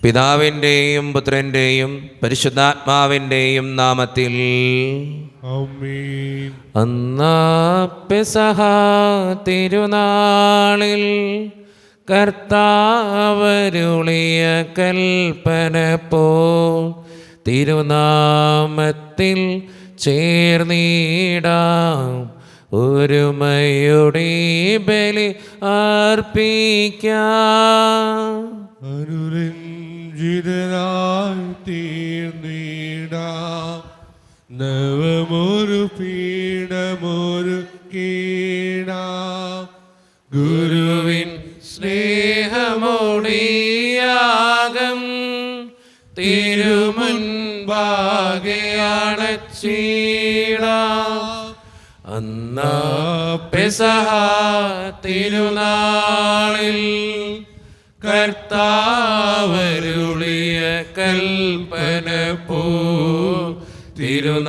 പിതാവിൻ്റെയും പുത്രൻ്റെയും പരിശുദ്ധാത്മാവിൻ്റെയും നാമത്തിൽ ആമേൻ. അന്നാ പെസഹ തിരുനാളിൽ കർത്താവരുളിയ കൽപ്പന പോ തിരുനാമത്തിൽ ചേർന്നിടാം ഒരുമയുടെ ബലി അർപ്പിക്കാം. അനുരഞ്ജിതരായി തീർന്നിടാം നവമൊരു പീഠമൊരു കീടാം ഗുരുവിൻ സ്നേഹമോടിയാകം തിരുമുൻപാകെ അണച്ചിടാം. അന്നാ പെസഹ തിരുനാളിൽ കർത്താവരുളിയ കൽപ്പന പോ തിരുനാമത്തിൽ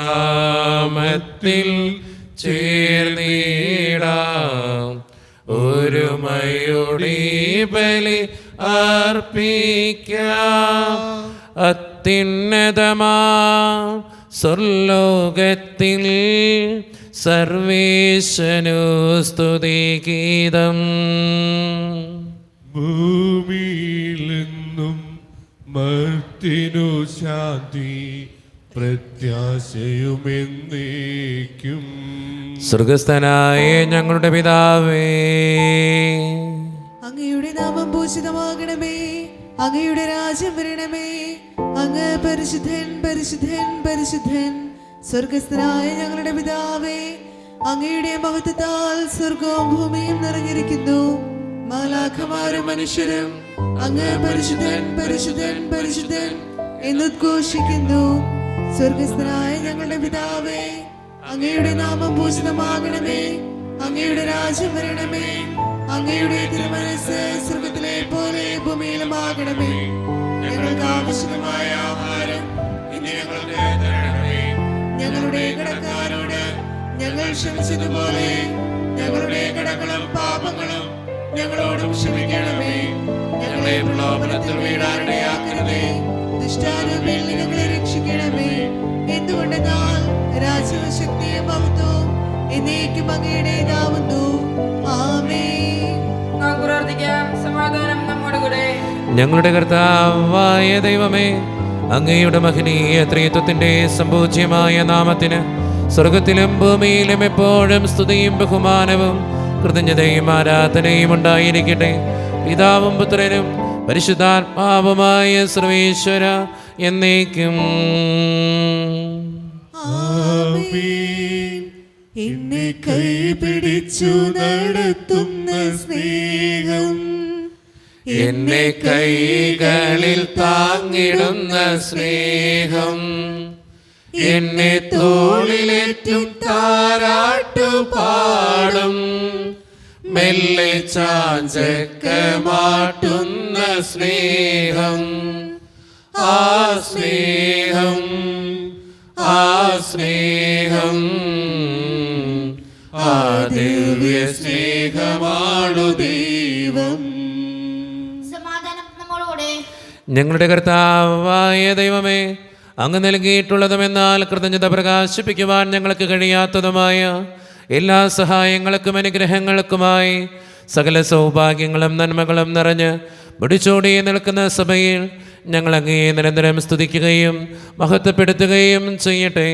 ചേർന്നിടാം ഒരുമയുടെ ബലി അർപ്പിക്കാം. അത്യുന്നതമാ സ്വർലോകത്തിൽ സർവേശനു സ്തുതിഗീതം. ഭൂമിയിലെന്നും മർത്തിനു ശാന്തി പ്രത്യാശയുമെന്നേക്കും. സ്വർഗസ്ഥനായ ഞങ്ങളുടെ പിതാവേ, അങ്ങയുടെ നാമം പൂജിതമാകണമേ, അങ്ങയുടെ രാജ്യം വരണമേ, അങ്ങ് പരിശുദ്ധൻ പരിശുദ്ധൻ പരിശുദ്ധൻ. സ്വർഗസ്ഥനായ ഞങ്ങളുടെ പിതാവേ, അങ്ങയുടെ മഹത്വത്താൽ സ്വർഗവും ഭൂമിയും നിറഞ്ഞിരിക്കുന്നു. മാലാഖമാരും മനുഷ്യരും അങ്ങ് പരിശുദ്ധൻ പരിശുദ്ധൻ പരിശുദ്ധൻ എന്നുദ്ഘോഷിക്കുന്നു. സ്വർഗസ്ഥനായ ഞങ്ങളുടെ പിതാവേ, അങ്ങയുടെ നാമം പൂജിതമാകണമേ, അങ്ങയുടെ രാജ്യം വരണമേ, അങ്ങയുടെ തിരുമനസ്സ് സ്വർഗത്തിലെ പോലെ ഭൂമിയിലുമാകണമേ. ഞങ്ങൾക്ക് ആവശ്യമായ ആഹാരം ഇന്ന് ഞങ്ങൾക്ക് തരണമേ. ഞങ്ങളുടെ കടക്കാരോട് ഞങ്ങൾ ക്ഷമിച്ചതുപോലെ ഞങ്ങളുടെ കടങ്ങളും പാപങ്ങളും ഞങ്ങളോടും ക്ഷമിക്കണമേ. ഞങ്ങളെ പ്രലോഭനത്തിൽ വീഴാനിടയാക്കരുതേ, ദുഷ്ടാരൂപിയിൽ ഞങ്ങളെ രക്ഷിക്കണമേ. എന്തുകൊണ്ടെന്നാൽ രാജ്യവും ശക്തിയും മഹത്വവും എന്നേക്കും അങ്ങയുടേതാവുന്നു. ആമേൻ. നമുക്ക് പ്രാർത്ഥിക്കാം. സമാധാനം നമ്മോടുകൂടെ. ഞങ്ങളുടെ കർത്താവായ ദൈവമേ, അങ്ങയുടെ മഹനീയ ത്രിത്വത്തിന്റെ സംപൂജ്യമായ നാമത്തിന് സ്വർഗത്തിലും ഭൂമിയിലും എപ്പോഴും സ്തുതിയും ബഹുമാനവും കൃതജ്ഞതയും ആരാധനയും ഉണ്ടായിരിക്കട്ടെ. പിതാവും പുത്രനും പരിശുദ്ധാത്മാവുമായ സർവേശ്വര എന്നേക്കും. ആമേൻ. എന്നെ കൈപിടിച്ചു നടത്തുന്ന സ്നേഹം, എന്നെ കൈകളിൽ താങ്ങിടുന്ന സ്നേഹം, എന്നെ തോളിലേറ്റും താരാട്ടുപാടും മെല്ലെ ചാഞ്ചക്കമാട്ടുന്ന സ്നേഹം, ആ സ്നേഹം, ആ സ്നേഹം, ആ ദിവ്യ സ്നേഹമാണു ദൈവം. സമാധാനം നമ്മോടുകൂടെ. ഞങ്ങളുടെ കർത്താവായ ദൈവമേ, അങ്ങ് നൽകിയിട്ടുള്ളതുമെന്നാൽ കൃതജ്ഞത പ്രകാശിപ്പിക്കുവാൻ ഞങ്ങൾക്ക് കഴിയാത്തതുമായ എല്ലാ സഹായങ്ങൾക്കും അനുഗ്രഹങ്ങൾക്കുമായി സകല സൗഭാഗ്യങ്ങളും നന്മകളും നിറഞ്ഞ് മുടിച്ചോടി നിൽക്കുന്ന സഭയിൽ ഞങ്ങൾ അങ്ങയെ നിരന്തരം സ്തുതിക്കുകയും മഹത്വപ്പെടുത്തുകയും ചെയ്യട്ടെ.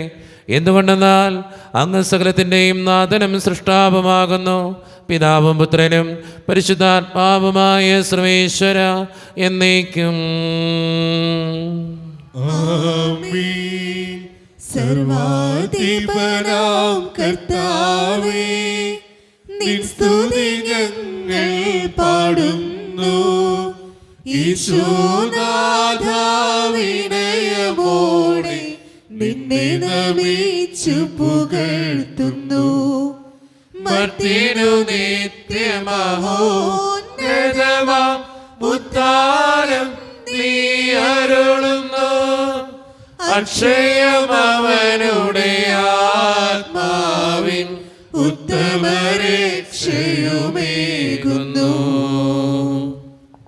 എന്തുകൊണ്ടെന്നാൽ അങ്ങ് സകലത്തിൻ്റെയും നാഥനും സൃഷ്ടാവുമാകുന്നു. പിതാവും പുത്രനും പരിശുദ്ധാത്മാവുമായ സർവേശ്വര എന്നേക്കും. ആമേൻ. സർവാധിപനാം കർത്താവേ, നിൻ സ്തുതി ഞങ്ങൾ പാടുന്നു. ഈശോനാഥാ, വിനയമോടെ നിന്നെ നമിച്ചു പുകഴ്ത്തുന്നു. മർത്യനു നിത്യമഹോന്നതമാം ഉദ്ധാരം നീ അരുളുന്നു. അക്ഷയമവനുടെ ആത്മാവിൻ ഉത്തമരക്ഷയുമേകുന്നു.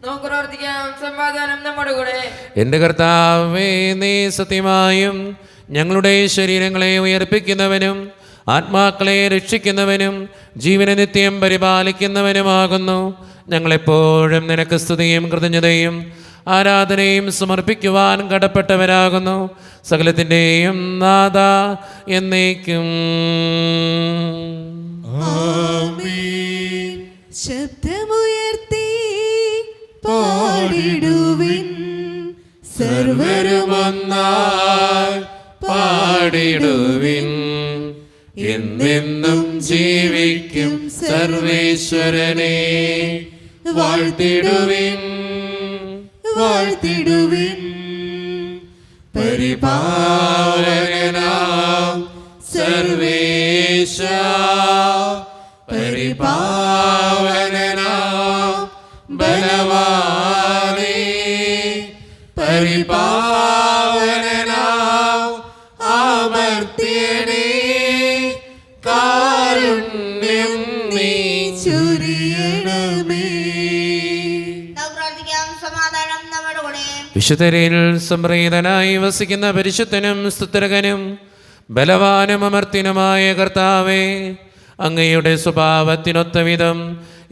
നമുക്ക് പ്രാർത്ഥിക്കാം. സമാധാനം നമ്മുടെ കൂടെ. എൻ്റെ കർത്താവേ, നീ സത്യമായും ഞങ്ങളുടെ ശരീരങ്ങളെ ഉയർപ്പിക്കുന്നവനും ആത്മാക്കളെ രക്ഷിക്കുന്നവനും ജീവനെ നിത്യം പരിപാലിക്കുന്നവനുമാകുന്നു. ഞങ്ങളെപ്പോഴും നിനക്ക് സ്തുതിയും കൃതജ്ഞതയും ആരാധനയും സമർപ്പിക്കുവാൻ കടപ്പെട്ടവരാകുന്നു. സകലത്തിൻ്റെയും നാഥ എന്നേക്കും. ആമീൻ. ശബ്ദമുയർത്തി പാടിടുവിൻ, സർവരുമൊന്നായി പാടിടുവിൻ. എന്നെന്നും ജീവിക്കും സർവേശ്വരനെ വാഴ്ത്തിടുവിൻ. വാഴ്ത്തിടുവിൻ. പരിപാലകനാം സർവേശ, പരിപാലകനാം ബലവാനേ, പരിപാലകനാം അമർത്യനേ, കാരുണ്യം നീ ചൊരിയണമേ. നമുക്ക് പ്രാർത്ഥിക്കാം. സമാധാനം നമ്മുടെ കൂടെ. വിശുദ്ധരിൽ സംപ്രീതനായി വസിക്കുന്ന പരിശുദ്ധനും സ്തുത്യർഹനും ബലവാനും അമർത്തിനുമായ കർത്താവേ, അങ്ങയുടെ സ്വഭാവത്തിനൊത്ത വിധം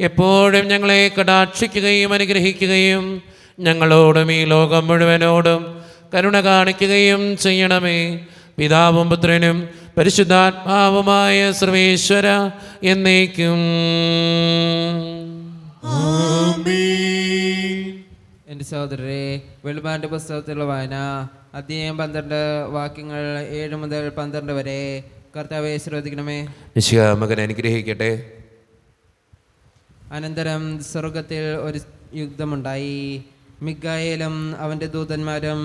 എപ്പോഴും ഞങ്ങളെ കടാക്ഷിക്കുകയും അനുഗ്രഹിക്കുകയും ഞങ്ങളോടും ഈ ലോകം മുഴുവനോടും കരുണ കാണിക്കുകയും ചെയ്യണമേ. പിതാവും പുത്രനും പരിശുദ്ധാത്മാവുമായ സർവേശ്വര എന്നേക്കും. ആമീൻ. എൻ്റെ സഹോദരരെ, വെളിപാടിൻ്റെ പുസ്തകത്തിലുള്ള വായന അധ്യായം 12 വാക്യങ്ങൾ 7 മുതൽ 12 വരെ. കർത്താവെ ശ്രദ്ധിക്കണമേ. മിശിഹാ മകൻ അനുഗ്രഹിക്കട്ടെ. അനന്തരം സ്വർഗത്തിൽ ഒരു യുദ്ധമുണ്ടായി. മിഖായേലും അവൻ്റെ ദൂതന്മാരും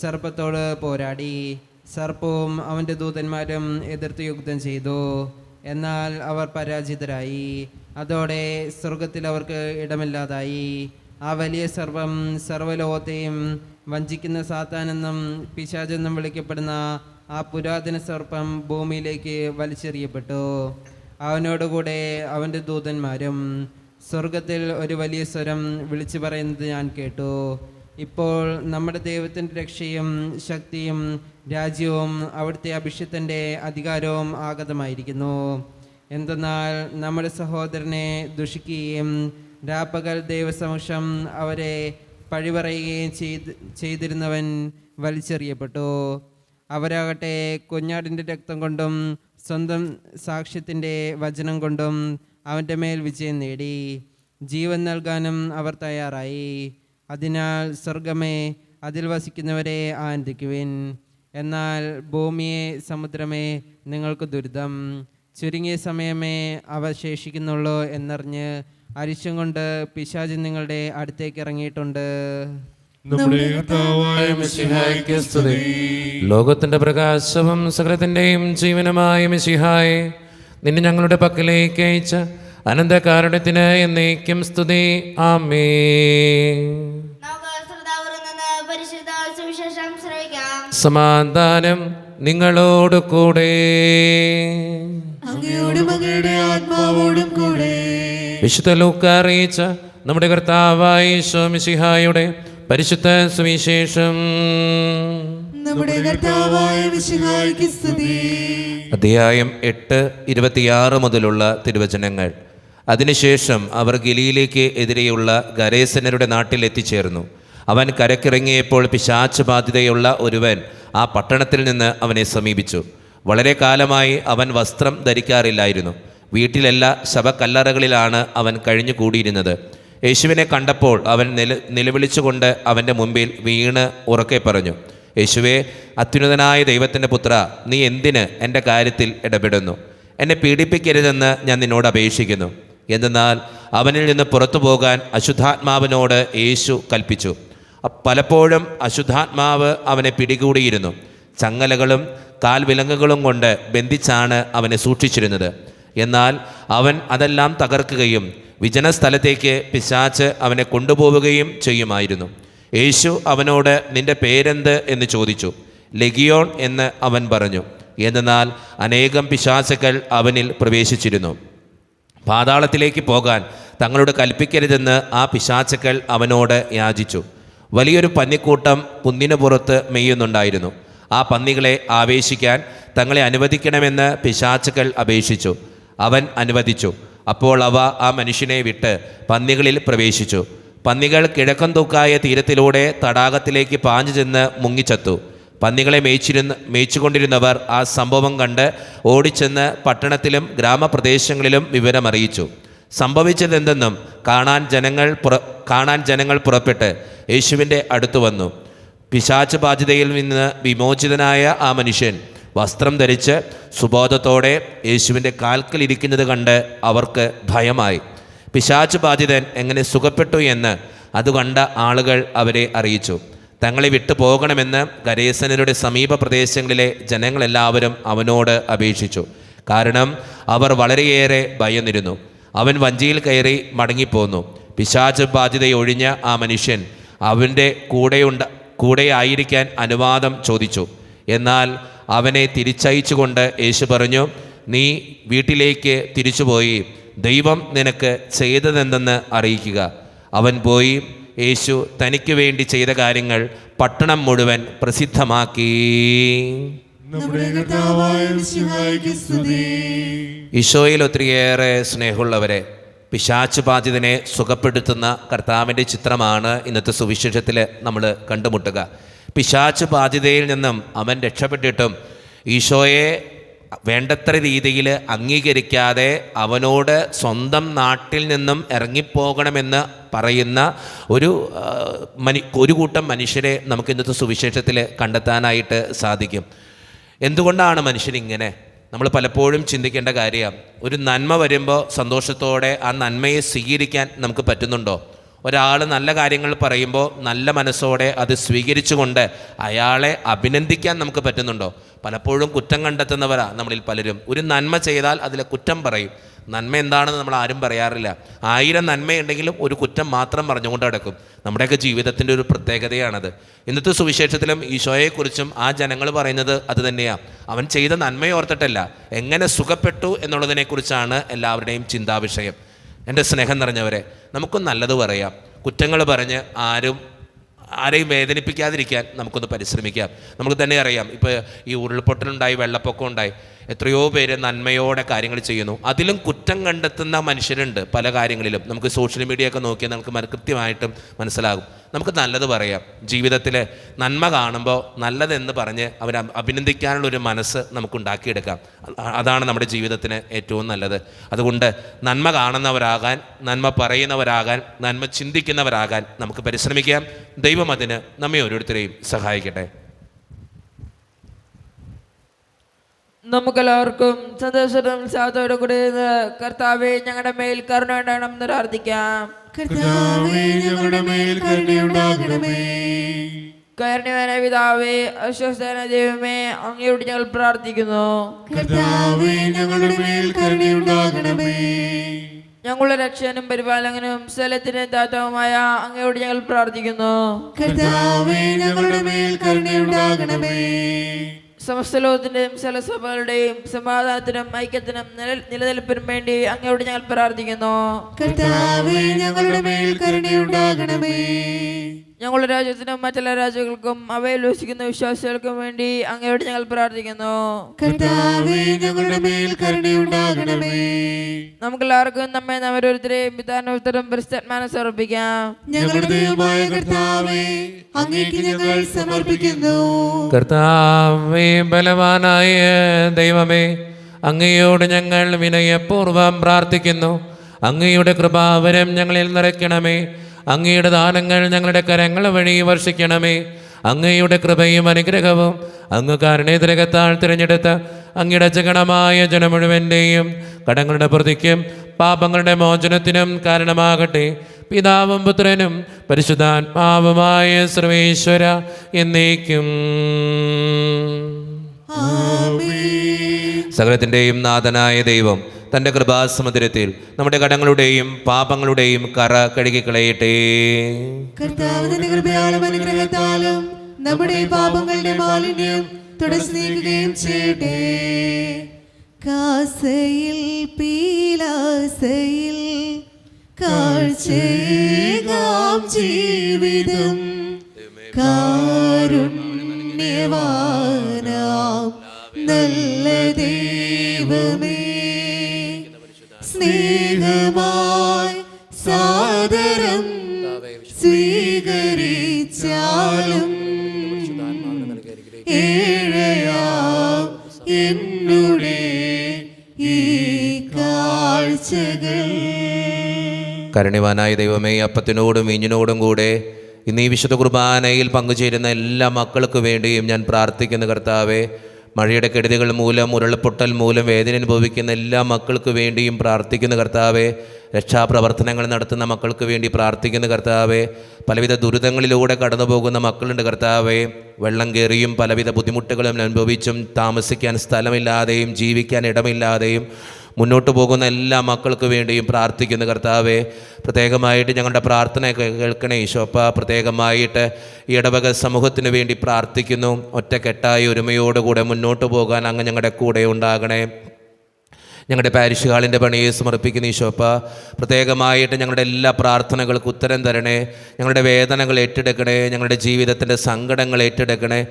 സർപ്പത്തോട് പോരാടി. സർപ്പവും അവൻ്റെ ദൂതന്മാരും എതിർത്ത് യുദ്ധം ചെയ്തു. എന്നാൽ അവർ പരാജിതരായി. അതോടെ സ്വർഗത്തിൽ അവർക്ക് ഇടമില്ലാതായി. ആ വലിയ സർപ്പം സർവ്വലോകത്തെയും വഞ്ചിക്കുന്ന സാത്താനെന്നും പിശാചെന്നും വിളിക്കപ്പെടുന്ന ആ പുരാതന സർപ്പം ഭൂമിയിലേക്ക് വലിച്ചെറിയപ്പെട്ടു. അവനോടുകൂടെ അവൻ്റെ ദൂതന്മാരും. സ്വർഗത്തിൽ ഒരു വലിയ സ്വരം വിളിച്ചു പറയുന്നത് ഞാൻ കേട്ടു. ഇപ്പോൾ നമ്മുടെ ദൈവത്തിൻ്റെ രക്ഷയും ശക്തിയും രാജ്യവും അവിടുത്തെ അഭിഷിക്തൻ്റെ അധികാരവും ആഗതമായിരിക്കുന്നു. എന്തെന്നാൽ നമ്മുടെ സഹോദരനെ ദുഷിക്കുകയും രാപ്പകൽ ദൈവസമക്ഷം അവരെ പഴിപറയുകയും ചെയ്തിരുന്നവൻ വലിച്ചെറിയപ്പെട്ടു. അവരാകട്ടെ കുഞ്ഞാടിൻ്റെ രക്തം കൊണ്ടും സ്വന്തം സാക്ഷ്യത്തിൻ്റെ വചനം കൊണ്ടും അവൻ്റെ മേൽ വിജയം നേടി. ജീവൻ നൽകാനും അവർ തയ്യാറായി. അതിനാൽ സ്വർഗമേ, അതിൽ വസിക്കുന്നവരെ ആനന്ദിക്കുവിൻ. എന്നാൽ ഭൂമിയെ, സമുദ്രമേ, നിങ്ങൾക്ക് ദുരിതം. ചുരുങ്ങിയ സമയമേ അവ ശേഷിക്കുന്നുള്ളൂ എന്നറിഞ്ഞ് അരിശം കൊണ്ട് പിശാച് നിങ്ങളുടെ അടുത്തേക്ക് ഇറങ്ങിയിട്ടുണ്ട്. നമ്മുടെ കർത്താവായ മിശിഹായ്ക്ക് സ്തുതി. ലോകത്തിന്റെ പ്രകാശവും സകലത്തിന്റെയും ജീവനുമായ മിശിഹായെ, നിന്നെ ഞങ്ങളുടെ പക്കലേക്ക് അയച്ച അനന്തകാരുണ്യത്തിന് എന്നേക്കും സ്തുതി. ആമേൻ. നമുക്ക് ശ്രോതാവരിൽ നിന്ന് പരിശുദ്ധ സുവിശേഷം ശ്രവിക്കാം. സമാധാനം നിങ്ങളോട് കൂടെ. അങ്ങയോടും അങ്ങയുടെ ആത്മാവോടും കൂടെ. വിശുദ്ധ ലൂക്കാ അറിയിച്ച നമ്മുടെ കർത്താവായ യേശു മിശിഹായുടെ പരിശുദ്ധ സുവിശേഷം. നമ്മുടെ കർത്താവായ മിശിഹായ്ക്ക് സ്തുതി. അധ്യായം 8:26 മുതലുള്ള തിരുവചനങ്ങൾ. അതിനുശേഷം അവർ ഗലീലയ്ക്ക് എതിരെയുള്ള ഗരേസനരുടെ നാട്ടിൽ എത്തിച്ചേർന്നു. അവൻ കരക്കിറങ്ങിയപ്പോൾ പിശാച് ബാധിതയുള്ള ഒരുവൻ ആ പട്ടണത്തിൽ നിന്ന് അവനെ സമീപിച്ചു. വളരെ കാലമായി അവൻ വസ്ത്രം ധരിക്കാറില്ലായിരുന്നു. വീട്ടിലല്ല, ശവക്കല്ലറകളിലാണ് അവൻ കഴിഞ്ഞു കൂടിയിരുന്നത്. യേശുവിനെ കണ്ടപ്പോൾ അവൻ നിലവിളിച്ചുകൊണ്ട് അവൻ്റെ മുമ്പിൽ വീണ് ഉറക്കെ പറഞ്ഞു, യേശുവേ, അത്യുന്നതനായ ദൈവത്തിൻ്റെ പുത്ര, നീ എന്തിന് എൻ്റെ കാര്യത്തിൽ ഇടപെടുന്നു? എന്നെ പീഡിപ്പിക്കരുതെന്ന് ഞാൻ നിന്നോട് അപേക്ഷിക്കുന്നു. എന്തെന്നാൽ അവനിൽ നിന്ന് പുറത്തു പോകാൻ അശുദ്ധാത്മാവിനോട് യേശു കൽപ്പിച്ചു. പലപ്പോഴും അശുദ്ധാത്മാവ് അവനെ പിടികൂടിയിരുന്നു. ചങ്ങലകളും കാൽവിലങ്ങുകളും കൊണ്ട് ബന്ധിച്ചാണ് അവനെ സൂക്ഷിച്ചിരുന്നത്. എന്നാൽ അവൻ അതെല്ലാം തകർക്കുകയും വിജനസ്ഥലത്തേക്ക് പിശാച് അവനെ കൊണ്ടുപോവുകയും ചെയ്യുമായിരുന്നു. യേശു അവനോട്, നിന്റെ പേരെന്ത് എന്ന് ചോദിച്ചു. ലെഗിയോൺ എന്ന് അവൻ പറഞ്ഞു. എന്നാൽ അനേകം പിശാചുക്കൾ അവനിൽ പ്രവേശിച്ചിരുന്നു. പാതാളത്തിലേക്ക് പോകാൻ തങ്ങളോട് കൽപ്പിക്കരുതെന്ന് ആ പിശാചുക്കൾ അവനോട് യാചിച്ചു. വലിയൊരു പന്നിക്കൂട്ടം കുന്നിനു പുറത്ത് മെയ്യുന്നുണ്ടായിരുന്നു. ആ പന്നികളെ ആവേശിക്കാൻ തങ്ങളെ അനുവദിക്കണമെന്ന് പിശാചുക്കൾ അപേക്ഷിച്ചു. അവൻ അനുവദിച്ചു. അപ്പോൾ അവ ആ മനുഷ്യനെ വിട്ട് പന്നികളിൽ പ്രവേശിച്ചു. പന്നികൾ കിഴക്കൻ തൂക്കായ തീരത്തിലൂടെ തടാകത്തിലേക്ക് പാഞ്ഞു ചെന്ന് മുങ്ങിച്ചത്തു. പന്നികളെ മേയിച്ചുകൊണ്ടിരുന്നവർ ആ സംഭവം കണ്ട് ഓടിച്ചെന്ന് പട്ടണത്തിലും ഗ്രാമപ്രദേശങ്ങളിലും വിവരമറിയിച്ചു. സംഭവിച്ചതെന്തെന്നും കാണാൻ ജനങ്ങൾ പുറപ്പെട്ട് യേശുവിൻ്റെ അടുത്ത് വന്നു. പിശാച് ബാധിതയിൽ നിന്ന് വിമോചിതനായ ആ മനുഷ്യൻ വസ്ത്രം ധരിച്ച് സുബോധത്തോടെ യേശുവിൻ്റെ കാൽക്കൽ ഇരിക്കുന്നത് കണ്ട് അവർക്ക് ഭയമായി. പിശാച് ബാധിതൻ എങ്ങനെ സുഖപ്പെട്ടു എന്ന് അത് കണ്ട ആളുകൾ അവരെ അറിയിച്ചു. തങ്ങളെ വിട്ടു പോകണമെന്ന് ഗരേസനരുടെ സമീപ പ്രദേശങ്ങളിലെ ജനങ്ങളെല്ലാവരും അവനോട് അപേക്ഷിച്ചു. കാരണം അവർ വളരെയേറെ ഭയന്നിരുന്നു. അവൻ വഞ്ചിയിൽ കയറി മടങ്ങിപ്പോന്നു. പിശാച് ബാധിതയൊഴിഞ്ഞ ആ മനുഷ്യൻ അവൻ്റെ കൂടെ ആയിരിക്കാൻ അനുവാദം ചോദിച്ചു. എന്നാൽ അവനെ തിരിച്ചയച്ചുകൊണ്ട് യേശു പറഞ്ഞു, നീ വീട്ടിലേക്ക് തിരിച്ചുപോയി ദൈവം നിനക്ക് ചെയ്തതെന്തെന്ന് അറിയിക്കുക. അവൻ പോയി യേശു തനിക്ക് വേണ്ടി ചെയ്ത കാര്യങ്ങൾ പട്ടണം മുഴുവൻ പ്രസിദ്ധമാക്കി. ഈശോയിൽ ഒത്തിരിയേറെ സ്നേഹമുള്ളവരെ, പിശാച് ബാധിതനെ സുഖപ്പെടുത്തുന്ന കർത്താവിൻ്റെ ചിത്രമാണ് ഇന്നത്തെ സുവിശേഷത്തിൽ നമ്മൾ കണ്ടുമുട്ടുക. പിശാച് ബാധിതയിൽ നിന്നും അവൻ രക്ഷപ്പെട്ടിട്ടും ഈശോയെ വേണ്ടത്ര രീതിയിൽ അംഗീകരിക്കാതെ അവനോട് സ്വന്തം നാട്ടിൽ നിന്നും ഇറങ്ങിപ്പോകണമെന്ന് പറയുന്ന ഒരു കൂട്ടം മനുഷ്യരെ നമുക്ക് ഇന്നത്തെ സുവിശേഷത്തിൽ കണ്ടെത്താനായിട്ട് സാധിക്കും. എന്തുകൊണ്ടാണ് മനുഷ്യനിങ്ങനെ? നമ്മൾ പലപ്പോഴും ചിന്തിക്കേണ്ട കാര്യമാണ്. ഒരു നന്മ വരുമ്പോൾ സന്തോഷത്തോടെ ആ നന്മയെ സ്വീകരിക്കാൻ നമുക്ക് പറ്റുന്നുണ്ടോ? ഒരാൾ നല്ല കാര്യങ്ങൾ പറയുമ്പോൾ നല്ല മനസ്സോടെ അത് സ്വീകരിച്ചുകൊണ്ട് അയാളെ അഭിനന്ദിക്കാൻ നമുക്ക് പറ്റുന്നുണ്ടോ? പലപ്പോഴും കുറ്റം കണ്ടെത്തുന്നവരാണ് നമ്മളിൽ പലരും. ഒരു നന്മ ചെയ്താൽ അതിലെ കുറ്റം പറയും. നന്മ എന്താണെന്ന് നമ്മൾ ആരും പറയാറില്ല. 1000 നന്മയുണ്ടെങ്കിലും ഒരു കുറ്റം മാത്രം പറഞ്ഞുകൊണ്ട് നടക്കും. നമ്മുടെയൊക്കെ ജീവിതത്തിൻ്റെ ഒരു പ്രത്യേകതയാണത്. ഇന്നത്തെ സുവിശേഷത്തിലും ഈശോയെക്കുറിച്ചും ആ ജനങ്ങൾ പറയുന്നത് അത് തന്നെയാണ്. അവൻ ചെയ്ത നന്മയെ ഓർത്തിട്ടല്ല, എങ്ങനെ സുഖപ്പെട്ടു എന്നുള്ളതിനെക്കുറിച്ചാണ് എല്ലാവരുടെയും ചിന്താവിഷയം. എൻ്റെ സ്നേഹം നിറഞ്ഞവരെ, നമുക്കും നല്ലത് പറയാം. കുറ്റങ്ങൾ പറഞ്ഞ് ആരെയും വേദനിപ്പിക്കാതിരിക്കാൻ നമുക്കൊന്ന് പരിശ്രമിക്കാം. നമുക്ക് തന്നെ അറിയാം, ഇപ്പോൾ ഈ ഉരുൾപൊട്ടലുണ്ടായി, വെള്ളപ്പൊക്കം ഉണ്ടായി, എത്രയോ പേര് നന്മയോടെ കാര്യങ്ങൾ ചെയ്യുന്നു. അതിലും കുറ്റം കണ്ടെത്തുന്ന മനുഷ്യരുണ്ട് പല കാര്യങ്ങളിലും. നമുക്ക് സോഷ്യൽ മീഡിയ ഒക്കെ നോക്കിയാൽ നമുക്ക് കൃത്യമായിട്ടും മനസ്സിലാകും. നമുക്ക് നല്ലത് പറയാം. ജീവിതത്തിൽ നന്മ കാണുമ്പോൾ നല്ലതെന്ന് പറഞ്ഞ് അവരെ അഭിനന്ദിക്കാനുള്ളൊരു മനസ്സ് നമുക്കുണ്ടാക്കിയെടുക്കാം. അതാണ് നമ്മുടെ ജീവിതത്തിന് ഏറ്റവും നല്ലത്. അതുകൊണ്ട് നന്മ കാണുന്നവരാകാൻ, നന്മ പറയുന്നവരാകാൻ, നന്മ ചിന്തിക്കുന്നവരാകാൻ നമുക്ക് പരിശ്രമിക്കാം. ദൈവം അതിന് നമ്മെ ഓരോരുത്തരെയും സഹായിക്കട്ടെ. നമുക്കെല്ലാവർക്കും സന്തോഷവും ഉത്സാഹത്തോടും കൂടി കർത്താവേ ഞങ്ങളുടെ മേൽ കരുണ ഉണ്ടാകണമെന്ന് പ്രാർത്ഥിക്കാം. കാരുണ്യവാനായ പിതാവേ, അശ്വസ്തനായ ദൈവമേ, അങ്ങയോട് ഞങ്ങൾ പ്രാർത്ഥിക്കുന്നു. ഞങ്ങളുടെ രക്ഷകനും പരിപാലകനും സ്ഥലത്തിന് ദാതാവുമായ അങ്ങയോട് ഞങ്ങൾ പ്രാർത്ഥിക്കുന്നു. സമസ്ത ലോകത്തിന്റെയും സകലസഭകളുടെയും സമാധാനത്തിനും ഐക്യത്തിനും നിലനിൽപ്പിനും വേണ്ടി അങ്ങയോട് ഞങ്ങൾ പ്രാർത്ഥിക്കുന്നു. ഞങ്ങളുടെ രാജ്യത്തിനും മറ്റുള്ള രാജ്യങ്ങൾക്കും അവയിൽ വസിക്കുന്ന വിശ്വാസികൾക്കും വേണ്ടി അങ്ങയോട് ഞങ്ങൾ പ്രാർത്ഥിക്കുന്നു. നമുക്കെല്ലാവർക്കും നമ്മെ ഓരോരുത്തരെയും പിതാവിനും പരിശുദ്ധാത്മാവിനും സമർപ്പിക്കാം. കർത്താവേ, ബലവാനായ ദൈവമേ, അങ്ങയോട് ഞങ്ങൾ വിനയപൂർവ്വം പ്രാർത്ഥിക്കുന്നു. അങ്ങയുടെ കൃപാവരം ഞങ്ങളിൽ നിറയ്ക്കണമേ. അങ്ങയുടെ ദാനങ്ങൾ ഞങ്ങളുടെ കരങ്ങൾ വഴി വർഷിക്കണമേ. അങ്ങയുടെ കൃപയും അനുഗ്രഹവും അങ്ങ് കാരുണ്യതിരകത്താൽ തിരഞ്ഞെടുത്ത അങ്ങയുടെ ജഗണമായ ജനം മുഴുവൻ്റെയും കടങ്ങളുടെ പ്രതിക്കും പാപങ്ങളുടെ മോചനത്തിനും കാരണമാകട്ടെ. പിതാവും പുത്രനും പരിശുദ്ധാത്മാവുമായ സർവേശ്വര എന്നേക്കും. സകലത്തിൻ്റെയും നാഥനായ ദൈവം തൻ്റെ കൃപാസമുദ്രത്തിൽ നമ്മുടെ കടങ്ങളുടെയും പാപങ്ങളുടെയും കറ കഴുകിക്കളയട്ടെ. നമ്മുടെ പാപങ്ങളുടെ മാലിന്യം തുടച്ചു നീക്കുകയും ചെയ്യട്ടെ. കാസയിൽ പീലാസയിൽ കാഴ്ചയേകാം ജീവിതം കാരുണ്യവാനാം നല്ല ദൈവമേ സ്നേഹമായി സാദരം സ്വീകരിച്ചാലും ഏഴയാം എന്നുടെ ഈ കാഴ്ചകൾ. കരുണ്യവാനായ ദൈവമേ, അപ്പത്തിനോടും വീഞ്ഞിനോടും കൂടെ ഇന്ന് ഈ വിശുദ്ധ കുർബാനയിൽ പങ്കുചേരുന്ന എല്ലാ മക്കൾക്ക് വേണ്ടിയും ഞാൻ പ്രാർത്ഥിക്കുന്ന കർത്താവേ, മഴയുടെ കെടുതികൾ മൂലം ഉരുൾപൊട്ടൽ മൂലം വേദന അനുഭവിക്കുന്ന എല്ലാ മക്കൾക്ക് വേണ്ടിയും പ്രാർത്ഥിക്കുന്ന കർത്താവേ, രക്ഷാപ്രവർത്തനങ്ങൾ നടത്തുന്ന മക്കൾക്ക് വേണ്ടി പ്രാർത്ഥിക്കുന്ന കർത്താവേ, പലവിധ ദുരിതങ്ങളിലൂടെ കടന്നു പോകുന്ന മക്കളുണ്ട് കർത്താവേ, വെള്ളം കയറിയും പലവിധ ബുദ്ധിമുട്ടുകളും അനുഭവിച്ചും താമസിക്കാൻ സ്ഥലമില്ലാതെയും ജീവിക്കാൻ ഇടമില്ലാതെയും മുന്നോട്ട് പോകുന്ന എല്ലാ മക്കൾക്ക് വേണ്ടിയും പ്രാർത്ഥിക്കുന്ന കർത്താവേ, പ്രത്യേകമായിട്ട് ഞങ്ങളുടെ പ്രാർത്ഥന കേൾക്കണേ ഈശോപ്പ. പ്രത്യേകമായിട്ട് ഈ ഇടവക സമൂഹത്തിന് വേണ്ടി പ്രാർത്ഥിക്കുന്നു. ഒറ്റക്കെട്ടായി ഒരുമയോടുകൂടെ മുന്നോട്ട് പോകാൻ അങ്ങ് ഞങ്ങളുടെ കൂടെ ഉണ്ടാകണേ. ഞങ്ങളുടെ പാരിഷ് ഹാളിൻ്റെ പണിയെ സമർപ്പിക്കുന്ന ഈശോപ്പ, പ്രത്യേകമായിട്ട് ഞങ്ങളുടെ എല്ലാ പ്രാർത്ഥനകൾക്ക് ഉത്തരം തരണേ. ഞങ്ങളുടെ വേദനകൾ ഏറ്റെടുക്കണേ, ഞങ്ങളുടെ ജീവിതത്തിൻ്റെ സങ്കടങ്ങൾ ഏറ്റെടുക്കണേ.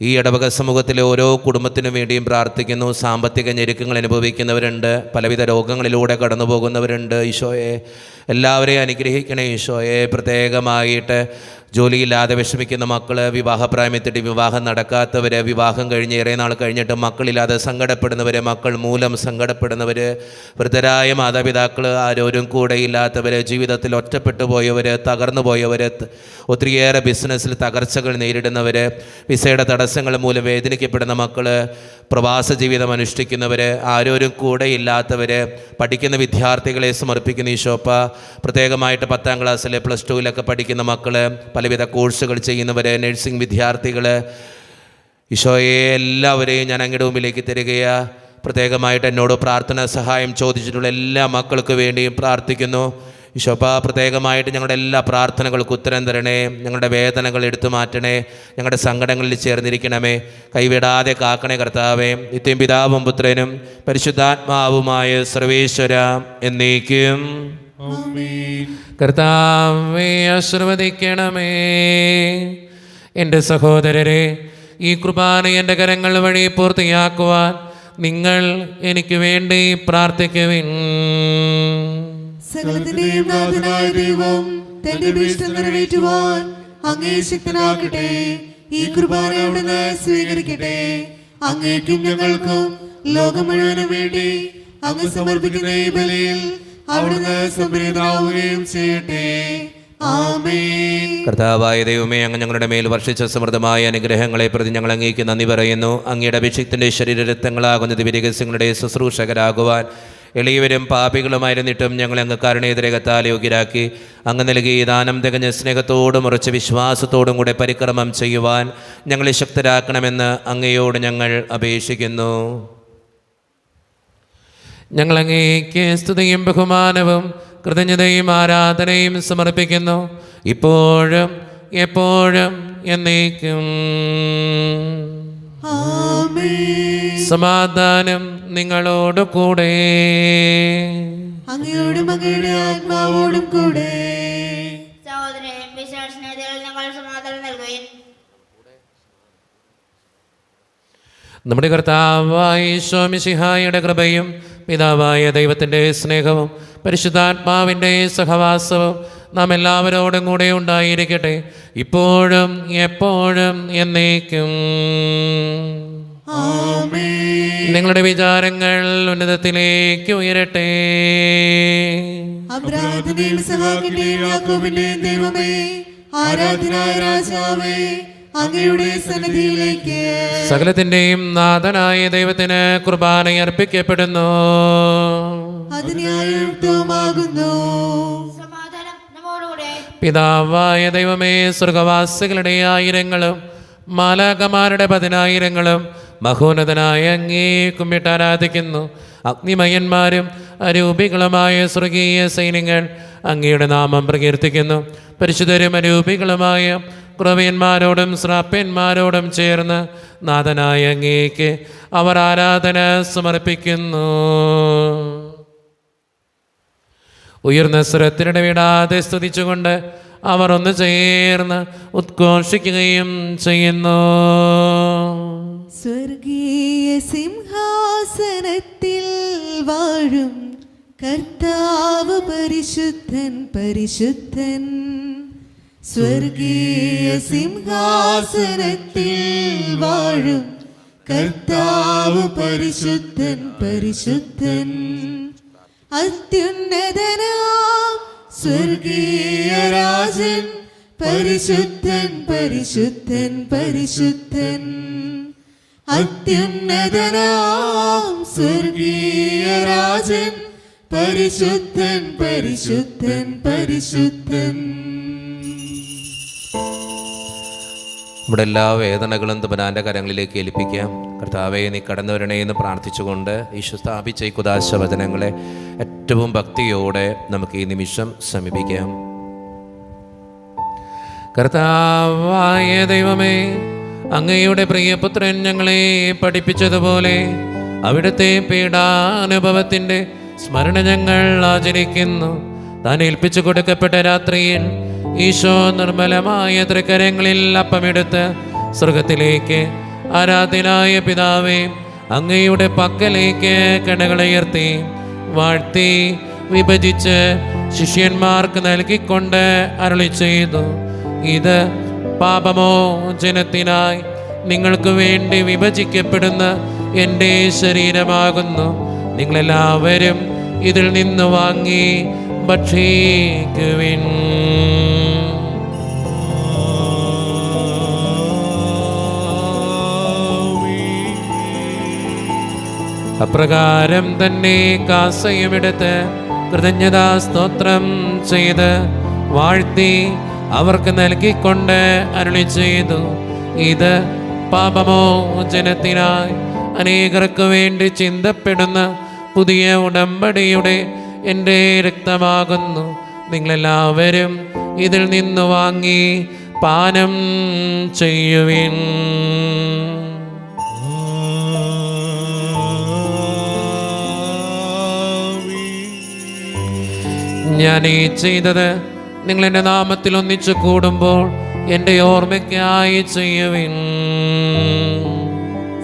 ഈ ഇടവക സമൂഹത്തിലെ ഓരോ കുടുംബത്തിനും വേണ്ടിയും പ്രാർത്ഥിക്കുന്നു. സാമ്പത്തിക ഞെരുക്കങ്ങൾ അനുഭവിക്കുന്നവരുണ്ട്, പലവിധ രോഗങ്ങളിലൂടെ കടന്നു പോകുന്നവരുണ്ട്. ഈശോയെ, എല്ലാവരെയും അനുഗ്രഹിക്കണേ ഈശോയെ. പ്രത്യേകമായിട്ട് ജോലിയില്ലാതെ വിഷമിക്കുന്ന മക്കൾ, വിവാഹപ്രായമെത്തിയിട്ട് വിവാഹം നടക്കാത്തവർ, വിവാഹം കഴിഞ്ഞ് ഏറെ നാൾ കഴിഞ്ഞിട്ട് മക്കളില്ലാതെ സങ്കടപ്പെടുന്നവർ, മക്കൾ മൂലം സങ്കടപ്പെടുന്നവർ, വൃദ്ധരായ മാതാപിതാക്കൾ ആരോരും കൂടെ ഇല്ലാത്തവർ, ജീവിതത്തിൽ ഒറ്റപ്പെട്ടു പോയവർ, തകർന്നു പോയവർ, ഒത്തിരിയേറെ ബിസിനസ്സിൽ തകർച്ചകൾ നേരിടുന്നവർ, വിസയുടെ തടസ്സങ്ങൾ മൂലം വേദനിക്കപ്പെടുന്ന മക്കൾ, പ്രവാസ ജീവിതം അനുഷ്ഠിക്കുന്നവർ, ആരോരും കൂടെ ഇല്ലാത്തവർ, പഠിക്കുന്ന വിദ്യാർത്ഥികളെ സമർപ്പിക്കുന്ന ഈശോപ്പ. പ്രത്യേകമായിട്ട് 10ാം ക്ലാസ്സിൽ പ്ലസ് 2 പഠിക്കുന്ന മക്കൾ, പലവിധ കോഴ്സുകൾ ചെയ്യുന്നവർ, നഴ്സിംഗ് വിദ്യാർത്ഥികൾ, ഈശോയെ എല്ലാവരെയും ഞാൻ അങ്ങയുടെ മുമ്പിലേക്ക് തരികയാ. പ്രത്യേകമായിട്ട് എന്നോട് പ്രാർത്ഥനാ സഹായം ചോദിച്ചിട്ടുള്ള എല്ലാ മക്കൾക്ക് വേണ്ടിയും പ്രാർത്ഥിക്കുന്നു ഈശോപ്പ. പ്രത്യേകമായിട്ട് ഞങ്ങളുടെ എല്ലാ പ്രാർത്ഥനകൾക്കും ഉത്തരം തരണേ. ഞങ്ങളുടെ വേദനകൾ എടുത്തു മാറ്റണേ. ഞങ്ങളുടെ സങ്കടങ്ങളിൽ ചേർന്നിരിക്കണമേ. കൈവിടാതെ കാക്കണേ കർത്താവേ. നിത്യം പിതാവും പുത്രനും പരിശുദ്ധാത്മാവുമായ സർവേശ്വര എന്നേക്കും. കർത്താവേ ആശീർവദിക്കണമേ. എൻ്റെ സഹോദരരെ, ഈ കുർബാന എൻ്റെ കരങ്ങൾ വഴി പൂർത്തിയാക്കുവാൻ നിങ്ങൾ എനിക്ക് വേണ്ടി പ്രാർത്ഥിക്കുവിൻ. സകലത്തിന്റെയും നാഥനായ ദൈവം തന്റെ ഇഷ്ടം നിറവേറ്റുവാൻ അങ്ങേ ശക്തനാക്കട്ടെ. ഈ കുർബാന അവിടുന്ന് സ്വീകരിക്കട്ടെ. അങ്ങേക്കും ഞങ്ങൾക്കും ലോകം മുഴുവനും വേണ്ടി അങ്ങ് സമർപ്പിക്കുന്ന ഈ ബലിയിൽ അവിടുന്ന് സംപ്രീതനാവുകയും ചെയ്യട്ടെ. ആമേൻ. കർത്താവായ ദൈവമേ, അങ്ങ് ഞങ്ങളുടെ മേൽ വർഷിച്ച സമൃദ്ധമായ അനുഗ്രഹങ്ങളെ പ്രതി ഞങ്ങൾ അങ്ങേക്ക് നന്ദി പറയുന്നു. അങ്ങയുടെ അഭിഷിക്തൻ്റെ ശരീരരക്തങ്ങളാകുന്ന ദിവ്യരഹസ്യങ്ങളുടെ ശുശ്രൂഷകരാകുവാൻ എളിയവരും പാപികളുമായിരുന്നിട്ടും ഞങ്ങളെ അങ്ങ് കരുണേതരകത്താൽ യോഗ്യരാക്കി. അങ്ങ് നൽകി ദാനം തികഞ്ഞ സ്നേഹത്തോടും ഉറച്ച വിശ്വാസത്തോടും കൂടെ പരിക്രമം ചെയ്യുവാൻ ഞങ്ങളെ ശക്തരാക്കണമെന്ന് അങ്ങയോട് ഞങ്ങൾ അപേക്ഷിക്കുന്നു. ഞങ്ങൾ അങ്ങേക്ക് സ്തുതിയും ബഹുമാനവും കൃതജ്ഞതയും ആരാധനയും സമർപ്പിക്കുന്നു, ഇപ്പോഴും എപ്പോഴും എന്നേക്കും. സമാധാനം നിങ്ങളോട് കൂടെ. അങ്ങയോടും അങ്ങയുടെ ആത്മാവോടും കൂടെ. സഹോദരൻ വിശ്വാസനേതകൾ ഞങ്ങൾ സമാധാനം നൽകുകയും നമ്മുടെ കർത്താവായ ഈശോ മിശിഹായുടെ കൃപയും പിതാവായ ദൈവത്തിൻ്റെ സ്നേഹവും പരിശുദ്ധാത്മാവിൻ്റെ സഹവാസവും നാം എല്ലാവരോടും കൂടെ ഉണ്ടായിരിക്കട്ടെ, ഇപ്പോഴും എപ്പോഴും എന്നേക്കും. നിങ്ങളുടെ വിചാരങ്ങൾ ഉന്നതത്തിലേക്ക് ഉയരട്ടെ. അബ്രാഹത്തിന്റെയും ഇസഹാക്കിന്റെയും യാക്കോബിന്റെയും ദൈവമേ, ആരാധനായ രാജാവേ, അങ്ങയുടെ സന്നിധിയിലേക്ക് സകലത്തിന്റെയും നാഥനായ ദൈവത്തിന് കുർബാന അർപ്പിക്കപ്പെടുന്നു. അതിനായുക്തമാകുന്നു. സമാധാനം നമ്മോടുകൂടെ. പിതാവായ ദൈവമേ, സ്വർഗവാസികളുടെ ആയിരങ്ങളും മാലാകമാരുടെ 10,000ങ്ങളും മഹോന്നതനായ അങ്ങേ കുമ്പിട്ട് ആരാധിക്കുന്നു. അഗ്നിമയന്മാരും അരൂപികളുമായ സ്വർഗീയ സൈന്യങ്ങൾ അങ്ങയുടെ നാമം പ്രകീർത്തിക്കുന്നു. പരിശുദ്ധരും അരൂപികളുമായ ക്രവ്യന്മാരോടും ശ്രാപ്യന്മാരോടും ചേർന്ന് നാഥനായ അങ്ങേക്ക് അവർ ആരാധന സമർപ്പിക്കുന്നു. ഉയർന്ന സ്വരത്തിനിടവിടാതെ സ്തുതിച്ചുകൊണ്ട് അവർ ഒന്ന് ചേർന്ന് ഉദ്ഘോഷിക്കുകയും ചെയ്യുന്നു. സ്വർഗീയ സിംഹാസനത്തിൽ വാഴും കർത്താവ് പരിശുദ്ധൻ പരിശുദ്ധൻ. സ്വർഗീയ സിംഹാസനത്തിൽ വാഴും കർത്താവ് പരിശുദ്ധൻ പരിശുദ്ധൻ. അത്യുന്നതനാം സ്വർഗീയ രാജൻ പരിശുദ്ധൻ പരിശുദ്ധൻ പരിശുദ്ധൻ. അത്യുന്നതനാം സ്വർഗീയ രാജൻ പരിശുദ്ധൻ പരിശുദ്ധൻ പരിശുദ്ധൻ. നമ്മുടെ എല്ലാ വേദനകളും തമ്പുരാൻ്റെ കരങ്ങളിലേക്ക് ഏൽപ്പിക്കാം. കർത്താവെ, നീ കടന്നു വരണേ എന്ന് പ്രാർത്ഥിച്ചുകൊണ്ട് ഈശോ സ്ഥാപിച്ച ഈ കുദാശ വചനങ്ങളെ ഏറ്റവും ഭക്തിയോടെ നമുക്ക് ഈ നിമിഷം സമീപിക്കാം. കർത്താവായ ദൈവമേ, അങ്ങയുടെ പ്രിയപുത്രൻ ഞങ്ങളെ പഠിപ്പിച്ചതുപോലെ അവിടുത്തെ പീഡാനുഭവത്തിൻ്റെ സ്മരണ ഞങ്ങൾ ആചരിക്കുന്നു. താൻ ഏൽപ്പിച്ചു കൊടുക്കപ്പെട്ട രാത്രിയിൽ ഈശോ നിർമ്മലമായ തൃക്കരങ്ങളിൽ അപ്പമെടുത്ത് സ്വർഗത്തിലേക്ക് ആരാധനായ പിതാവേ അങ്ങയുടെ പക്കലേക്ക് കണ്ണുകളുയർത്തി വാഴ്ത്തി വിഭജിച്ച് ശിഷ്യന്മാർക്ക് നൽകിക്കൊണ്ട് അരുളി ചെയ്തു, ഇത് പാപമോചനത്തിനായി നിങ്ങൾക്ക് വേണ്ടി വിഭജിക്കപ്പെടുന്ന എൻ്റെ ശരീരമാകുന്നു. നിങ്ങളെല്ലാവരും ഇതിൽ നിന്ന് വാങ്ങി ഭക്ഷിക്കുവിൻ. അപ്രകാരം തന്നെ കാസയുമെടുത്ത് കൃതജ്ഞതാ സ്തോത്രം ചെയ്ത് വാഴ്ത്തി അവർക്ക് നൽകിക്കൊണ്ട് അരുളി ചെയ്തു, ഇത് പാപമോചനത്തിനായി അനേകർക്ക് വേണ്ടി ചിന്തപ്പെടുന്ന പുതിയ ഉടമ്പടിയുടെ എൻ്റെ രക്തമാകുന്നു. നിങ്ങളെല്ലാവരും ഇതിൽ നിന്ന് വാങ്ങി പാനം ചെയ്യുവിൻ. ഞാൻ ഈ ചെയ്തത് നിങ്ങൾ എൻ്റെ നാമത്തിൽ ഒന്നിച്ചു കൂടുമ്പോൾ എൻ്റെ ഓർമ്മയ്ക്കായി ചെയ്യുവിൻ.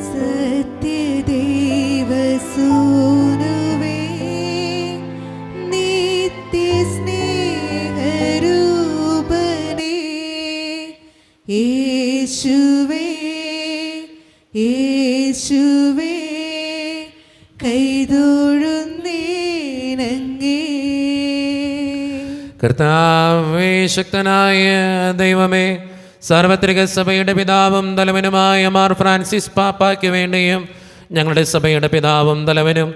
സത്യദൈവസൂനുവേ, നിത്യസ്നേഹരൂപനേ, യേശുവേ യേശുവേ കൈതൊഴുന്നേനങ്ങേ. കർത്താവേ, ശക്തനായ ദൈവമേ, സാർവത്രിക സഭയുടെ പിതാവും തലവനുമായ മാർ ഫ്രാൻസിസ് പാപ്പായ്ക്ക് വേണ്ടിയും ഞങ്ങളുടെ സഭയുടെ പിതാവും തലവനും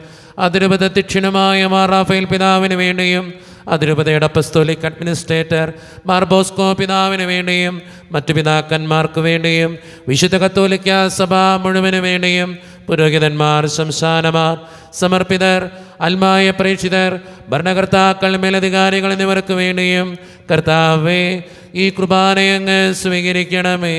അതിരൂപത അധ്യക്ഷനുമായ മാർ റാഫേൽ പിതാവിന് വേണ്ടിയും അതിരൂപതയുടെ അപ്പസ്തോലിക് അഡ്മിനിസ്ട്രേറ്റർ മാർ ബോസ്കോ പിതാവിന് വേണ്ടിയും മറ്റു പിതാക്കന്മാർക്ക് വേണ്ടിയും വിശുദ്ധ കത്തോലിക്ക സഭ മുഴുവന് വേണ്ടിയും പുരോഹിതന്മാർ, ശംശാനമാർ, സമർപ്പിതർ, അൽമായ പ്രേക്ഷിതർ, ഭരണകർത്താക്കൾ, മേലധികാരികൾ എന്നിവർക്ക് വേണ്ടിയും കർത്താവേ ഈ കുർബാനയങ്ങ് സ്വീകരിക്കണമേ.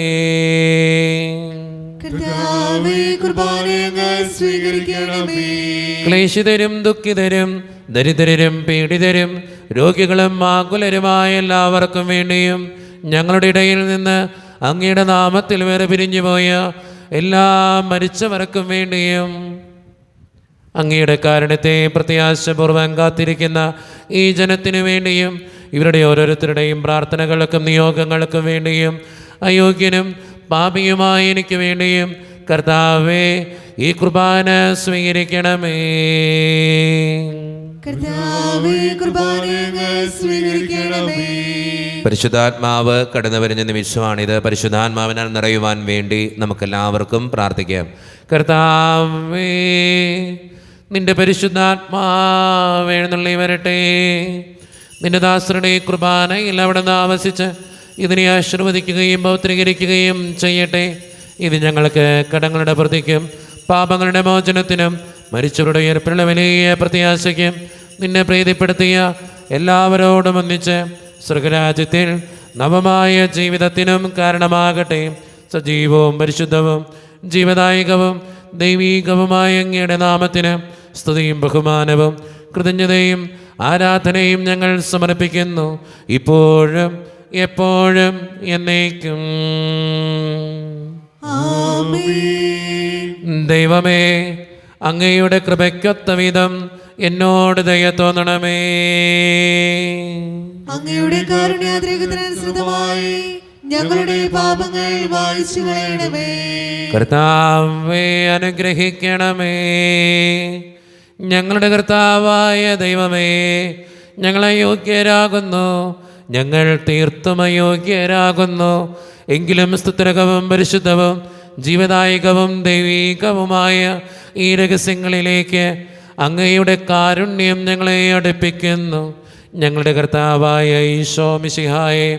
ക്ലേശിതരും ദുഃഖിതരും ദരിദ്രരും പീഡിതരും രോഗികളും ആകുലരുമായ എല്ലാവർക്കും വേണ്ടിയും ഞങ്ങളുടെ ഇടയിൽ നിന്ന് അങ്ങയുടെ നാമത്തിൽ വേറെ പിരിഞ്ഞുപോയ എല്ലാ മരിച്ചവർക്കും വേണ്ടിയും അങ്ങയുടെ കാരുണ്യത്തെ പ്രത്യാശപൂർവ്വം കാത്തിരിക്കുന്ന ഈ ജനത്തിനു വേണ്ടിയും ഇവരുടെ ഓരോരുത്തരുടെയും പ്രാർത്ഥനകൾക്കും നിയോഗങ്ങൾക്കും വേണ്ടിയും അയോഗ്യനും പാപിയുമായ എനിക്ക് വേണ്ടിയും കർത്താവേ ഈ കുർബാന സ്വീകരിക്കണമേ. പരിശുദ്ധാത്മാവ് കടന്നു വരുന്ന നിമിഷമാണിത്. പരിശുദ്ധാത്മാവിനാൽ നിറയുവാൻ വേണ്ടി നമുക്കെല്ലാവർക്കും പ്രാർത്ഥിക്കാം. കർത്താവേ, നിന്റെ പരിശുദ്ധാത്മാവ് എഴുന്നള്ളി വരട്ടെ. നിന്റെ ദാസരുടെ കുർബാനയിൽ അവിടെ നിന്ന് ആവസിച്ച് ഇതിനെ ആശീർവദിക്കുകയും പൗത്രീകരിക്കുകയും ചെയ്യട്ടെ. ഇത് ഞങ്ങൾക്ക് കടങ്ങളുടെ പ്രതിക്കും പാപങ്ങളുടെ മോചനത്തിനും മരിച്ചവരുടെ ഉയർപ്പിനുള്ള വലിയ പ്രത്യാശയ്ക്കും നിന്നെ പ്രീതിപ്പെടുത്തിയ എല്ലാവരോടും ഒന്നിച്ച് സ്വർഗരാജ്യത്തിൽ നവമായ ജീവിതത്തിനും കാരണമാകട്ടെ. സജീവവും പരിശുദ്ധവും ജീവദായകവും ദൈവീകവുമായ അങ്ങയുടെ നാമത്തിന് സ്തുതിയും ബഹുമാനവും കൃതജ്ഞതയും ആരാധനയും ഞങ്ങൾ സമർപ്പിക്കുന്നു, ഇപ്പോഴും എപ്പോഴും എന്നേക്കും. ദൈവമേ, അങ്ങയുടെ കൃപയ്ക്കൊത്ത വിധം എന്നോട് ദയ തോന്നണമേ. അങ്ങയുടെ കാരുണ്യാതിരേകത്തിനനുസൃതമായി ഞങ്ങളുടെ പാപങ്ങൾ വായിച്ചു കളയണമേ. കർത്താവേ, അനുഗ്രഹിക്കണമേ. ഞങ്ങളുടെ കർത്താവായ ദൈവമേ, ഞങ്ങൾ അയോഗ്യരാകുന്നു, ഞങ്ങൾ തീർത്തും അയോഗ്യരാകുന്നു. എങ്കിലും സ്തുത്യർഹവും പരിശുദ്ധവും ജീവദായകവും ദൈവീകവുമായ ഈ രഹസ്യങ്ങളിലേക്ക് അങ്ങയുടെ കാരുണ്യം ഞങ്ങളെ അടുപ്പിക്കുന്നു. ഞങ്ങളുടെ കർത്താവായ ഈശോ മിശിഹായെ,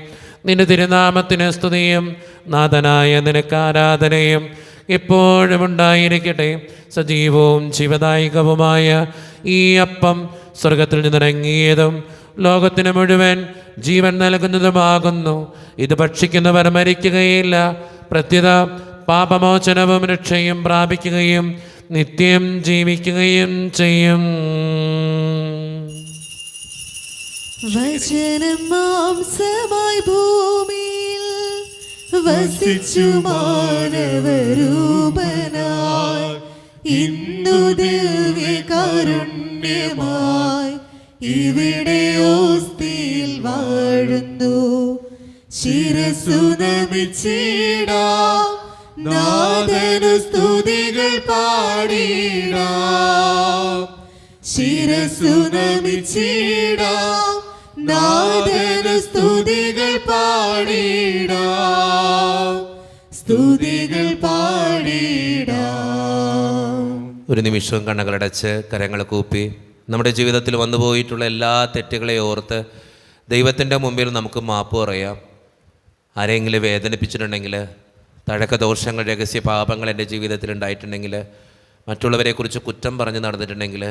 നിന്റെ തിരുനാമത്തിന് സ്തുതിയും നാഥനായ നിനക്ക് ആരാധനയും എപ്പോഴും ഉണ്ടായിരിക്കട്ടെ. സജീവവും ജീവദായകവുമായ ഈ അപ്പം സ്വർഗത്തിൽ നിന്നിറങ്ങിയതും ലോകത്തിന് മുഴുവൻ ജീവൻ നൽകുന്നതുമാകുന്നു. ഇത് ഭക്ഷിക്കുന്നവർ മരിക്കുകയില്ല, പ്രത്യുത പാപമോചനവും രക്ഷയും പ്രാപിക്കുകയും നിത്യം ജീവിക്കുകയും ചെയ്യും. വചനം മാംസമായി ഭൂമിയിൽ വസിച്ചു മാനവരൂപനായി ഇന്നു ദിവ്യകാരുണ്യമായി ഇവിടെ ഓസ്തിയിൽ വാഴുന്നു. ശിരസ്സു നമിച്ചിടാം, നാഥനു സ്തുതികൾ പാടിടാം. ശിരസ്സു നമിച്ചിടാം, നാഥനു സ്തുതികൾ പാടിടാം. സ്തുതികൾ പാടിടാം. ഒരു നിമിഷവും കണ്ണുകളടച്ച് കരങ്ങൾ കൂപ്പി നമ്മുടെ ജീവിതത്തിൽ വന്നുപോയിട്ടുള്ള എല്ലാ തെറ്റുകളെ ഓർത്ത് ദൈവത്തിൻ്റെ മുമ്പിൽ നമുക്ക് മാപ്പ് പറയാം. ആരെങ്കിലും വേദനിപ്പിച്ചിട്ടുണ്ടെങ്കിൽ, തഴക്കദോഷങ്ങൾ, രഹസ്യ പാപങ്ങൾ എൻ്റെ ജീവിതത്തിൽ ഉണ്ടായിട്ടുണ്ടെങ്കിൽ, മറ്റുള്ളവരെക്കുറിച്ച് കുറ്റം പറഞ്ഞ് നടന്നിട്ടുണ്ടെങ്കിൽ,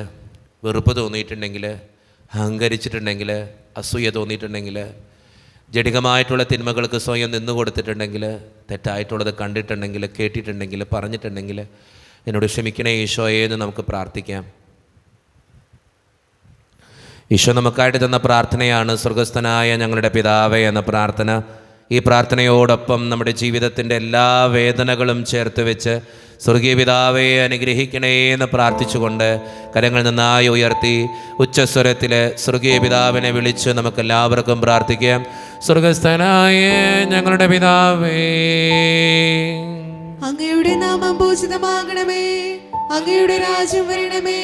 വെറുപ്പ് തോന്നിയിട്ടുണ്ടെങ്കിൽ, അഹങ്കരിച്ചിട്ടുണ്ടെങ്കിൽ, അസൂയ തോന്നിയിട്ടുണ്ടെങ്കിൽ, ജഡികമായിട്ടുള്ള തിന്മകൾക്ക് സ്വയം നിന്നു കൊടുത്തിട്ടുണ്ടെങ്കിൽ, തെറ്റായിട്ടുള്ളത് കണ്ടിട്ടുണ്ടെങ്കിൽ, കേട്ടിട്ടുണ്ടെങ്കിൽ, പറഞ്ഞിട്ടുണ്ടെങ്കിൽ എന്നോട് ക്ഷമിക്കണേ ഈശോയെ എന്ന് നമുക്ക് പ്രാർത്ഥിക്കാം. ഈശോ നമുക്കായിട്ട് തന്ന പ്രാർത്ഥനയാണ് സ്വർഗസ്ഥനായ ഞങ്ങളുടെ പിതാവേ എന്ന പ്രാർത്ഥന. ഈ പ്രാർത്ഥനയോടൊപ്പം നമ്മുടെ ജീവിതത്തിൻ്റെ എല്ലാ വേദനകളും ചേർത്ത് വെച്ച് സ്വർഗീയ പിതാവേ അനുഗ്രഹിക്കണേ എന്ന് പ്രാർത്ഥിച്ചുകൊണ്ട് കരങ്ങൾ നന്നായി ഉയർത്തി ഉച്ചസ്വരത്തിൽ സ്വർഗീയ പിതാവിനെ വിളിച്ച് നമുക്കെല്ലാവർക്കും പ്രാർത്ഥിക്കാം. സ്വർഗസ്ഥനായ ഞങ്ങളുടെ പിതാവേ, അങ്ങയുടെ നാമം പൂജിതമാകണമേ. അങ്ങയുടെ രാജ്യം വരണമേ.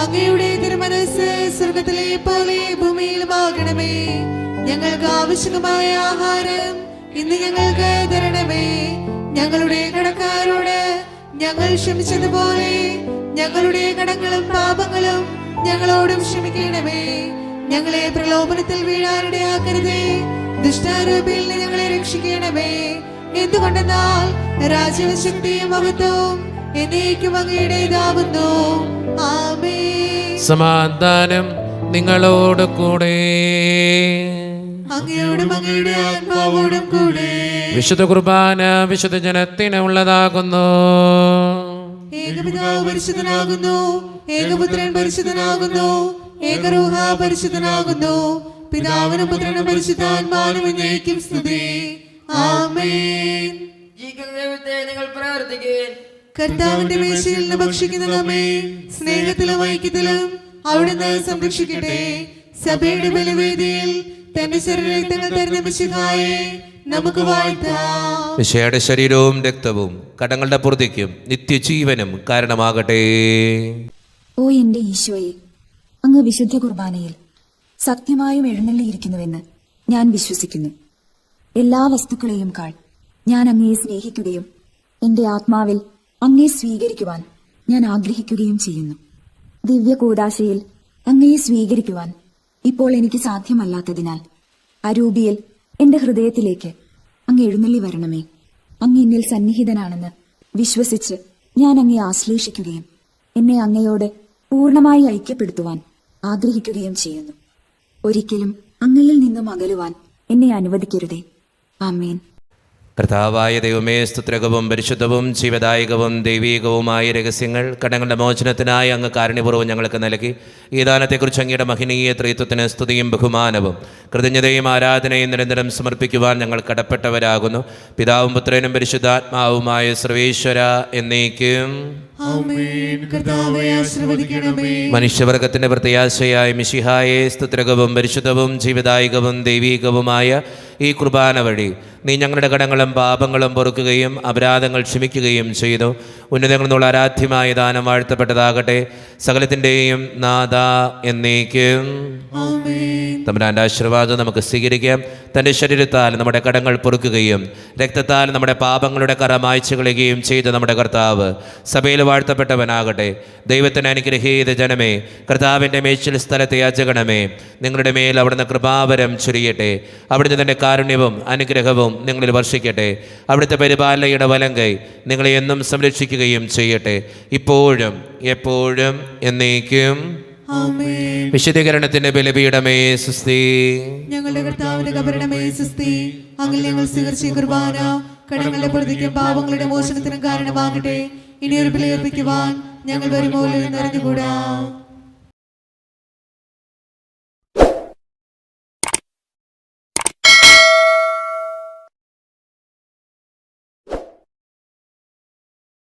അങ്ങയുടെ തിരുമനസ്സ് സ്വർഗത്തിലെ പോലെ ഭൂമിയിലുമാകണമേ. ഞങ്ങൾക്ക് ആവശ്യമായ ആഹാരം ഇന്ന് ഞങ്ങൾക്ക് തരണമേ. ഞങ്ങളുടെ കടക്കാരോട് ഞങ്ങൾ ക്ഷമിച്ചതുപോലെ ഞങ്ങളുടെ കടങ്ങളും പാപങ്ങളും ഞങ്ങളോടും ക്ഷമിക്കണമേ. ഞങ്ങളെ പ്രലോഭനത്തിൽ വീഴാനിടയാക്കരുതേ, ദുഷ്ടാരൂപിയിൽ നിന്ന് ഞങ്ങളെ രക്ഷിക്കണമേ. എന്തുകൊണ്ടെന്നാൽ രാജ്യവും ശക്തിയും മഹത്വവും എന്നേക്കും അങ്ങയുടേതാവുന്നു. ആമേൻ. സമാധാനം നിങ്ങളോട് കൂടെ. അങ്ങയോടും അങ്ങയുടെ ആത്മാവോടും കൂടെ. വിശുദ്ധ കുർബാന വിശുദ്ധ ജനത്തിന് ഉള്ളതാകുന്നു. ഏകപിതാവ് പരിശുദ്ധനാകുന്നു, ഏകപുത്രൻ പരിശുദ്ധനാകുന്നു, ഏകരൂഹ പരിശുദ്ധനാകുന്നു. പിതാവിനും പുത്രനും പരിശുദ്ധാത്മാവിനും എന്നേക്കും സ്തുതി. ആമേൻ. നിങ്ങൾ പ്രാർത്ഥിക്കുകയും കർത്താവിന്റെ മേശയിൽ നിന്ന് ഭക്ഷിക്കുന്ന നമ്മെ സ്നേഹത്തിലും ഐക്യത്തിലും അവിടുന്ന് സംരക്ഷിക്കട്ടെ. സഭയുടെ ബലിവേദിയിൽ തന്റെ ശരീരരക്തങ്ങൾ തരുന്ന മിശിഹായെ നമുക്ക് വാഴ്ത്താം. മിശിഹായുടെ ശരീരവും രക്തവും കടങ്ങളുടെ പൂർത്തിക്കും നിത്യജീവനും കാരണമാകട്ടെ. ഓ എന്റെ ഈശോയെ, അങ്ങ് വിശുദ്ധ കുർബാനയിൽ സത്യമായും എഴുന്നള്ളിയിരിക്കുന്നുവെന്ന് ഞാൻ വിശ്വസിക്കുന്നു. എല്ലാ വസ്തുക്കളെയും കാൾ ഞാൻ അങ്ങയെ സ്നേഹിക്കുകയും എന്റെ ആത്മാവിൽ അങ്ങയെ സ്വീകരിക്കുവാൻ ഞാൻ ആഗ്രഹിക്കുകയും ചെയ്യുന്നു. ദിവ്യ കൂദാശയിൽ അങ്ങയെ സ്വീകരിക്കുവാൻ ഇപ്പോൾ എനിക്ക് സാധ്യമല്ലാത്തതിനാൽ അരൂപിയിൽ എന്റെ ഹൃദയത്തിലേക്ക് അങ്ങ് എഴുന്നള്ളി വരണമേ. അങ്ങ് എന്നിൽ സന്നിഹിതനാണെന്ന് വിശ്വസിച്ച് ഞാൻ അങ്ങയെ ആശ്ലേഷിക്കുകയും എന്നെ അങ്ങയോട് പൂർണ്ണമായി ഐക്യപ്പെടുത്തുവാൻ ആഗ്രഹിക്കുകയും ചെയ്യുന്നു. ഒരിക്കലും അങ്ങയിൽ നിന്നും അകലുവാൻ എന്നെ അനുവദിക്കരുതേ. ആമേൻ. കർത്താവായ ദൈവമേ, സ്തുത്രകവും പരിശുദ്ധവും ജീവദായകവും ദൈവീകവുമായ രഹസ്യങ്ങൾ കടങ്ങളുടെ മോചനത്തിനായി അങ്ങ് കാരുണ്യപൂർവ്വം ഞങ്ങൾക്ക് നൽകി. ഈ ദാനത്തെക്കുറിച്ച് അങ്ങയുടെ മഹനീയ ത്രിത്വത്തിന് സ്തുതിയും ബഹുമാനവും കൃതജ്ഞതയും ആരാധനയും നിരന്തരം സമർപ്പിക്കുവാൻ ഞങ്ങൾ കടപ്പെട്ടവരാകുന്നു. പിതാവും പുത്രനും പരിശുദ്ധാത്മാവുമായ സർവേശ്വര എന്നേക്കും ആമേൻ. കർത്താവേ ആശീർവദിക്കണമേ. മനുഷ്യവർഗത്തിന്റെ പ്രത്യാശയായ മിശിഹായെ, സ്തുത്രകവും പരിശുദ്ധവും ജീവദായകവും ദൈവീകവുമായ ഈ കുർബാന വഴി നീ ഞങ്ങളുടെ കടങ്ങളും പാപങ്ങളും പൊറുക്കുകയും അപരാധങ്ങൾ ക്ഷമിക്കുകയും ചെയ്തു. ഉന്നതങ്ങളിൽ നിന്നുള്ള ആരാധ്യമായ ദാനം വാഴ്ത്തപ്പെട്ടതാകട്ടെ. സകലത്തിൻ്റെയും നാഥ എന്നേക്കും തമ്പുരാന്റെ ആശീർവാദം നമുക്ക് സ്വീകരിക്കാം. തൻ്റെ ശരീരത്താൽ നമ്മുടെ കടങ്ങൾ പൊറുക്കുകയും രക്തത്താൽ നമ്മുടെ പാപങ്ങളുടെ കറ മായ്ച്ചു കളയുകയും ചെയ്ത നമ്മുടെ കർത്താവ് സഭയിൽ വാഴ്ത്തപ്പെട്ടവനാകട്ടെ. ദൈവത്തിന് അനുഗ്രഹീത ജനമേ, കർത്താവിൻ്റെ മേച്ചിൽ സ്ഥലത്തെ യാചകണമേ, നിങ്ങളുടെ മേൽ അവിടുന്ന് കൃപാവരം ചൊരിയട്ടെ. അവിടുന്ന് തൻ്റെ കാരുണ്യവും അനുഗ്രഹവും നിങ്ങളിൽ വർഷിക്കട്ടെ. അവിടുത്തെ പരിപാലനയുടെ വലങ്കൈ നിങ്ങളെ എന്നും സംരക്ഷിക്കുകയും ചെയ്യട്ടെ, ഇപ്പോഴും എപ്പോഴും എന്നേക്കും. വിശുദ്ധീകരണത്തിന്റെ ബലിപീഠമേ സുസ്തി. ഞങ്ങളുടെ കർത്താവിന്റെ കബറിടമേ സുസ്തി. അങ്ങിൽ ഞങ്ങൾ സ്വീകരിച്ച കുർബാന കടങ്ങളുടെ പ്രതിക്കും പാപങ്ങളുടെ മോചനത്തിനും കാരണമാകട്ടെ. ഇനിയൊരു ബലിയർപ്പിക്കുവാൻ ഞങ്ങൾ വരുമോ എന്ന് അറിഞ്ഞുകൂടാ.